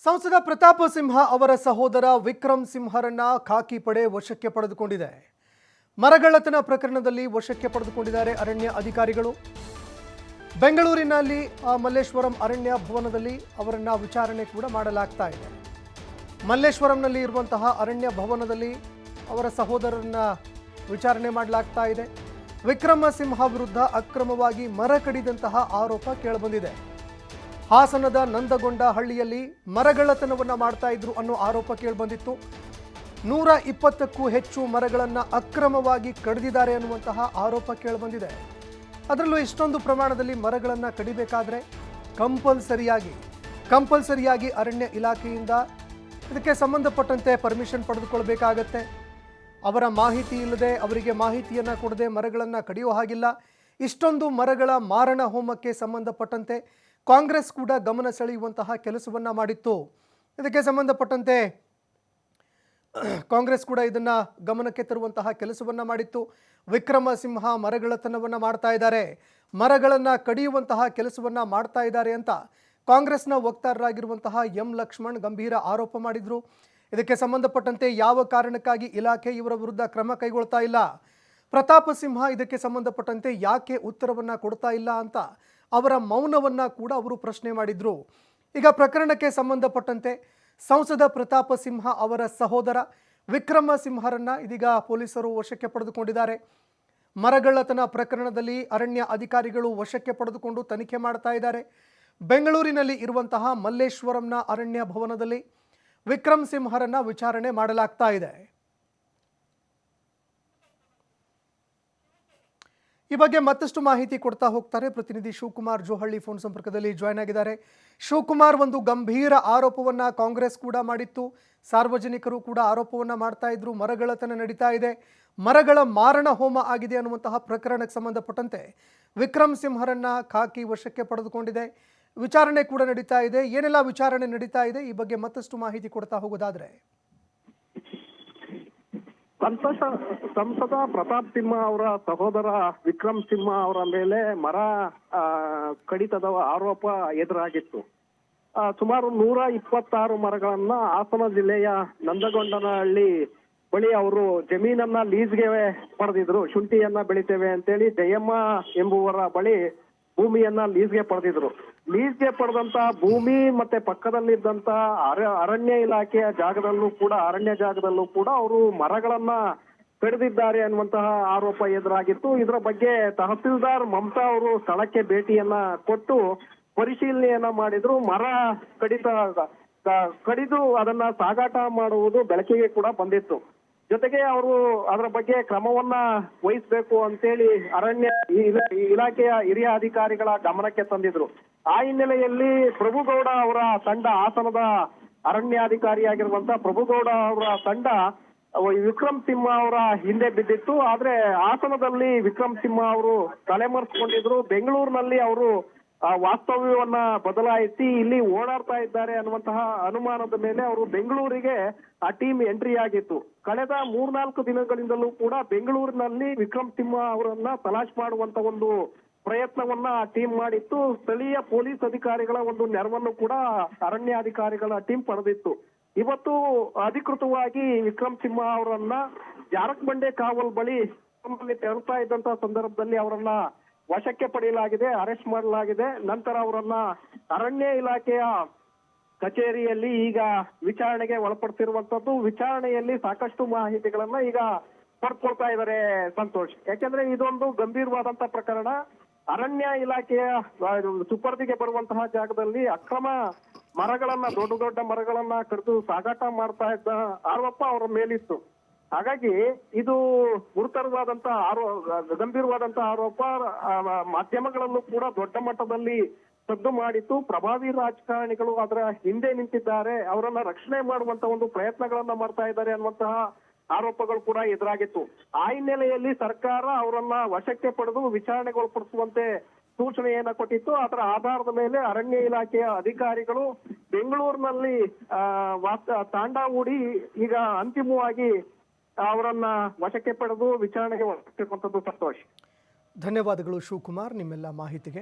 ಸಂಸದ ಪ್ರತಾಪ ಸಿಂಹ ಅವರ ಸಹೋದರ ವಿಕ್ರಮ್ ಸಿಂಹರನ್ನ ಖಾಕಿ ಪಡೆ ವಶಕ್ಕೆ ಪಡೆದುಕೊಂಡಿದೆ. ಮರಗಳ್ಳತನ ಪ್ರಕರಣದಲ್ಲಿ ವಶಕ್ಕೆ ಪಡೆದುಕೊಂಡಿದ್ದಾರೆ ಅರಣ್ಯ ಅಧಿಕಾರಿಗಳು. ಬೆಂಗಳೂರಿನಲ್ಲಿ ಮಲ್ಲೇಶ್ವರಂ ಅರಣ್ಯ ಭವನದಲ್ಲಿ ಅವರನ್ನ ವಿಚಾರಣೆ ಕೂಡ ಮಾಡಲಾಗ್ತಾ ಇದೆ. ಮಲ್ಲೇಶ್ವರಂನಲ್ಲಿ ಇರುವಂತಹ ಅರಣ್ಯ ಭವನದಲ್ಲಿ ಅವರ ಸಹೋದರರನ್ನ ವಿಚಾರಣೆ ಮಾಡಲಾಗ್ತಾ ಇದೆ. ವಿಕ್ರಮ ಸಿಂಹ ವಿರುದ್ಧ ಅಕ್ರಮವಾಗಿ ಮರ ಕಡಿದಂತಹ ಆರೋಪ ಕೇಳಿಬಂದಿದೆ. ಹಾಸನದ ನಂದಗೊಂಡ ಹಳ್ಳಿಯಲ್ಲಿ ಮರಗಳ್ಳತನವನ್ನು ಮಾಡ್ತಾ ಇದ್ರು ಅನ್ನೋ ಆರೋಪ ಕೇಳಿಬಂದಿತ್ತು. 120ಕ್ಕೂ ಹೆಚ್ಚು ಮರಗಳನ್ನು ಅಕ್ರಮವಾಗಿ ಕಡಿದಿದ್ದಾರೆ ಅನ್ನುವಂತಹ ಆರೋಪ ಕೇಳಿಬಂದಿದೆ. ಅದರಲ್ಲೂ ಇಷ್ಟೊಂದು ಪ್ರಮಾಣದಲ್ಲಿ ಮರಗಳನ್ನು ಕಡಿಬೇಕಾದ್ರೆ ಕಂಪಲ್ಸರಿಯಾಗಿ ಅರಣ್ಯ ಇಲಾಖೆಯಿಂದ ಇದಕ್ಕೆ ಸಂಬಂಧಪಟ್ಟಂತೆ ಪರ್ಮಿಷನ್ ಪಡೆದುಕೊಳ್ಬೇಕಾಗತ್ತೆ. ಅವರ ಮಾಹಿತಿ ಇಲ್ಲದೆ, ಅವರಿಗೆ ಮಾಹಿತಿಯನ್ನು ಕೊಡದೆ ಮರಗಳನ್ನು ಕಡಿಯೋ ಹಾಗಿಲ್ಲ. ಇಷ್ಟೊಂದು ಮರಗಳ ಮಾರಣ ಹೋಮಕ್ಕೆ ಸಂಬಂಧಪಟ್ಟಂತೆ ಕಾಂಗ್ರೆಸ್ ಕೂಡ ಗಮನ ಸೆಳೆಯುವಂತಹ ಕೆಲಸವನ್ನು ಮಾಡಿತ್ತು. ಇದಕ್ಕೆ ಸಂಬಂಧಪಟ್ಟಂತೆ ಕಾಂಗ್ರೆಸ್ ಕೂಡ ಇದನ್ನು ಗಮನಕ್ಕೆ ತರುವಂತಹ ಕೆಲಸವನ್ನು ಮಾಡಿತ್ತು. ವಿಕ್ರಮ ಸಿಂಹ ಮರಗಳ್ಳತನವನ್ನು ಮಾಡ್ತಾ ಇದ್ದಾರೆ, ಮರಗಳನ್ನು ಕಡಿಯುವಂತಹ ಕೆಲಸವನ್ನು ಮಾಡ್ತಾ ಇದ್ದಾರೆ ಅಂತ ಕಾಂಗ್ರೆಸ್ನ ವಕ್ತಾರರಾಗಿರುವಂತಹ ಎಂ ಲಕ್ಷ್ಮಣ್ ಗಂಭೀರ ಆರೋಪ ಮಾಡಿದರು. ಇದಕ್ಕೆ ಸಂಬಂಧಪಟ್ಟಂತೆ ಯಾವ ಕಾರಣಕ್ಕಾಗಿ ಇಲಾಖೆ ಇವರ ವಿರುದ್ಧ ಕ್ರಮ ಕೈಗೊಳ್ತಾ ಇಲ್ಲ, ಪ್ರತಾಪ ಸಿಂಹ ಇದಕ್ಕೆ ಸಂಬಂಧಪಟ್ಟಂತೆ ಯಾಕೆ ಉತ್ತರವನ್ನು ಕೊಡ್ತಾ ಇಲ್ಲ ಅಂತ ಅವರ ಮೌನವನ್ನು ಕೂಡ ಅವರು ಪ್ರಶ್ನೆ ಮಾಡಿದರು. ಈಗ ಪ್ರಕರಣಕ್ಕೆ ಸಂಬಂಧಪಟ್ಟಂತೆ ಸಂಸದ ಪ್ರತಾಪ ಸಿಂಹ ಅವರ ಸಹೋದರ ವಿಕ್ರಮ ಸಿಂಹರನ್ನ ಇದೀಗ ಪೊಲೀಸರು ವಶಕ್ಕೆ ಪಡೆದುಕೊಂಡಿದ್ದಾರೆ. ಮರಗಳ್ಳತನ ಪ್ರಕರಣದಲ್ಲಿ ಅರಣ್ಯ ಅಧಿಕಾರಿಗಳು ವಶಕ್ಕೆ ಪಡೆದುಕೊಂಡು ತನಿಖೆ ಮಾಡ್ತಾ ಇದ್ದಾರೆ. ಬೆಂಗಳೂರಿನಲ್ಲಿ ಇರುವಂತಹ ಮಲ್ಲೇಶ್ವರಂನ ಅರಣ್ಯ ಭವನದಲ್ಲಿ ವಿಕ್ರಮ್ ಸಿಂಹರನ್ನ ವಿಚಾರಣೆ ಮಾಡಲಾಗ್ತಾ ಇದೆ. ಈ ಬಗ್ಗೆ ಮತ್ತಷ್ಟು ಮಾಹಿತಿ ಕೊಡ್ತಾ ಹೋಗ್ತಾರೆ ಪ್ರತಿನಿಧಿ ಶಿವಕುಮಾರ್ ಜೋಹಳ್ಳಿ ಫೋನ್ ಸಂಪರ್ಕದಲ್ಲಿ ಜಾಯ್ನ್ ಆಗಿದ್ದಾರೆ. ಶಿವಕುಮಾರ್, ಒಂದು ಗಂಭೀರ ಆರೋಪವನ್ನ ಕಾಂಗ್ರೆಸ್ ಕೂಡ ಮಾಡಿತ್ತು, ಸಾರ್ವಜನಿಕರು ಕೂಡ ಆರೋಪವನ್ನ ಮಾಡ್ತಾ ಇದ್ರು, ಮರಗಳ್ಳತನ ನಡೀತಾ ಇದೆ, ಮರಗಳ ಮಾರಣ ಹೋಮ ಆಗಿದೆ ಅನ್ನುವಂತಹ ಪ್ರಕರಣಕ್ಕೆ ಸಂಬಂಧಪಟ್ಟಂತೆ ವಿಕ್ರಮ್ ಸಿಂಹರನ್ನ ಖಾಕಿ ವಶಕ್ಕೆ ಪಡೆದುಕೊಂಡಿದೆ. ವಿಚಾರಣೆ ಕೂಡ ನಡೀತಾ ಇದೆ. ಏನೆಲ್ಲ ವಿಚಾರಣೆ ನಡೀತಾ ಇದೆ, ಈ ಬಗ್ಗೆ ಮತ್ತಷ್ಟು ಮಾಹಿತಿ ಕೊಡ್ತಾ ಹೋಗೋದಾದ್ರೆ? ಸಂಸದ ಪ್ರತಾಪ್ ಸಿಂಹ ಅವರ ಸಹೋದರ ವಿಕ್ರಮ್ ಸಿಂಹ ಅವರ ಮೇಲೆ ಮರ ಕಡಿತದ ಆರೋಪ ಎದುರಾಗಿತ್ತು. ಸುಮಾರು 126 ಮರಗಳನ್ನ ಹಾಸನ ಜಿಲ್ಲೆಯ ನಂದಗೊಂಡನಹಳ್ಳಿ ಬಳಿ ಅವರು ಜಮೀನನ್ನ ಲೀಸ್ಗೆ ಪಡೆದಿದ್ರು. ಶುಂಠಿಯನ್ನ ಬೆಳಿತೇವೆ ಅಂತೇಳಿ ಜಯಮ್ಮ ಎಂಬುವರ ಬಳಿ ಭೂಮಿಯನ್ನ ಲೀಸ್ಗೆ ಪಡೆದಿದ್ರು. ಲೀಸ್ಗೆ ಪಡೆದಂತ ಭೂಮಿ ಮತ್ತೆ ಪಕ್ಕದಲ್ಲಿದ್ದಂತ ಅರಣ್ಯ ಇಲಾಖೆಯ ಅರಣ್ಯ ಜಾಗದಲ್ಲೂ ಕೂಡ ಅವರು ಮರಗಳನ್ನ ಕಡಿದಿದ್ದಾರೆ ಅನ್ನುವಂತಹ ಆರೋಪ ಎದುರಾಗಿತ್ತು. ಇದರ ಬಗ್ಗೆ ತಹಸೀಲ್ದಾರ್ ಮಮತಾ ಅವರು ಸ್ಥಳಕ್ಕೆ ಭೇಟಿಯನ್ನ ಕೊಟ್ಟು ಪರಿಶೀಲನೆಯನ್ನ ಮಾಡಿದ್ರು. ಮರ ಕಡಿದು ಅದನ್ನ ಸಾಗಾಟ ಮಾಡುವುದು ಬೆಳಕಿಗೆ ಕೂಡ ಬಂದಿತ್ತು. ಜೊತೆಗೆ ಅವರು ಅದರ ಬಗ್ಗೆ ಕ್ರಮವನ್ನ ವಹಿಸಬೇಕು ಅಂತೇಳಿ ಅರಣ್ಯ ಇಲಾಖೆಯ ಹಿರಿಯ ಅಧಿಕಾರಿಗಳ ಗಮನಕ್ಕೆ ತಂದಿದ್ರು. ಆ ಹಿನ್ನೆಲೆಯಲ್ಲಿ ಪ್ರಭುಗೌಡ ಅವರ ತಂಡ, ಹಾಸನದ ಅರಣ್ಯಾಧಿಕಾರಿಯಾಗಿರುವಂತ ಪ್ರಭುಗೌಡ ಅವರ ತಂಡ ವಿಕ್ರಮ್ ಸಿಂಹ ಅವರ ಹಿಂದೆ ಬಿದ್ದಿತ್ತು. ಆದ್ರೆ ಹಾಸನದಲ್ಲಿ ವಿಕ್ರಮ್ ಸಿಂಹ ಅವರು ತಲೆಮರೆಸಿಕೊಂಡಿದ್ರು. ಬೆಂಗಳೂರಿನಲ್ಲಿ ಅವರು ವಾಸ್ತವ್ಯವನ್ನ ಬದಲಾಯಿಸಿ ಇಲ್ಲಿ ಓಡಾಡ್ತಾ ಇದ್ದಾರೆ ಅನ್ನುವಂತಹ ಅನುಮಾನದ ಮೇಲೆ ಅವರು ಬೆಂಗಳೂರಿಗೆ ಆ ಟೀಮ್ ಎಂಟ್ರಿ ಆಗಿತ್ತು. ಕಳೆದ 3-4 ದಿನಗಳಿಂದಲೂ ಕೂಡ ಬೆಂಗಳೂರಿನಲ್ಲಿ ವಿಕ್ರಮ್ ಸಿಂಹ ಅವರನ್ನ ತಲಾಶ್ ಮಾಡುವಂತ ಒಂದು ಪ್ರಯತ್ನವನ್ನ ಟೀಮ್ ಮಾಡಿತ್ತು. ಸ್ಥಳೀಯ ಪೊಲೀಸ್ ಅಧಿಕಾರಿಗಳ ಒಂದು ನೆರವನ್ನು ಕೂಡ ಅರಣ್ಯಾಧಿಕಾರಿಗಳ ಟೀಮ್ ಪಡೆದಿತ್ತು. ಇವತ್ತು ಅಧಿಕೃತವಾಗಿ ವಿಕ್ರಮ್ ಸಿಂಹ ಅವರನ್ನ ಜಾರಕಬಂಡೆ ಕಾವಲ್ ಬಳಿ ತೆರಳುತ್ತಾ ಇದ್ದಂತಹ ಸಂದರ್ಭದಲ್ಲಿ ಅವರನ್ನ ವಶಕ್ಕೆ ಪಡೆಯಲಾಗಿದೆ, ಅರೆಸ್ಟ್ ಮಾಡಲಾಗಿದೆ. ನಂತರ ಅವರನ್ನ ಅರಣ್ಯ ಇಲಾಖೆಯ ಕಚೇರಿಯಲ್ಲಿ ಈಗ ವಿಚಾರಣೆಗೆ ಒಳಪಡ್ತಿರುವಂತದ್ದು. ವಿಚಾರಣೆಯಲ್ಲಿ ಸಾಕಷ್ಟು ಮಾಹಿತಿಗಳನ್ನ ಈಗ ಪಡ್ಕೊಳ್ತಾ ಇದ್ದಾರೆ ಸಂತೋಷ್. ಯಾಕೆಂದ್ರೆ ಇದೊಂದು ಗಂಭೀರವಾದಂತ ಪ್ರಕರಣ. ಅರಣ್ಯ ಇಲಾಖೆಯ ಸುಪರ್ದಿಗೆ ಬರುವಂತಹ ಜಾಗದಲ್ಲಿ ಅಕ್ರಮ ಮರಗಳನ್ನ, ದೊಡ್ಡ ಮರಗಳನ್ನ ಕಡಿದು ಸಾಗಾಟ ಮಾಡ್ತಾ ಇದ್ದ ಆರೋಪ ಅವರ ಮೇಲಿತ್ತು. ಹಾಗಾಗಿ ಇದು ಗುರುತರವಾದಂತಹ ಗಂಭೀರವಾದಂತಹ ಆರೋಪ ಮಾಧ್ಯಮಗಳಲ್ಲೂ ಕೂಡ ದೊಡ್ಡ ಮಟ್ಟದಲ್ಲಿ ಸದ್ದು ಮಾಡಿತ್ತು. ಪ್ರಭಾವಿ ರಾಜಕಾರಣಿಗಳು ಅದರ ಹಿಂದೆ ನಿಂತಿದ್ದಾರೆ, ಅವರನ್ನ ರಕ್ಷಣೆ ಮಾಡುವಂತ ಒಂದು ಪ್ರಯತ್ನಗಳನ್ನ ಮಾಡ್ತಾ ಇದ್ದಾರೆ ಅನ್ನುವಂತಹ ಆರೋಪಗಳು ಕೂಡ ಎದುರಾಗಿತ್ತು. ಆ ಹಿನ್ನೆಲೆಯಲ್ಲಿ ಸರ್ಕಾರ ಅವರನ್ನ ವಶಕ್ಕೆ ಪಡೆದು ವಿಚಾರಣೆಗೊಳಪಡಿಸುವಂತೆ ಸೂಚನೆಯನ್ನ ಕೊಟ್ಟಿತ್ತು. ಅದರ ಆಧಾರದ ಮೇಲೆ ಅರಣ್ಯ ಇಲಾಖೆಯ ಅಧಿಕಾರಿಗಳು ಬೆಂಗಳೂರಿನಲ್ಲಿ ತಾಂಡ ಹೂಡಿ ಈಗ ಅಂತಿಮವಾಗಿ ಅವರನ್ನ ವಶಕ್ಕೆ ಪಡೆದು ವಿಚಾರಣೆಗೆ ಒಳಪಡಿಸಿರುವಂತದ್ದು. ಸಂತೋಷ್, ಧನ್ಯವಾದಗಳು ಶಿವಕುಮಾರ್ ನಿಮ್ಮೆಲ್ಲ ಮಾಹಿತಿಗೆ.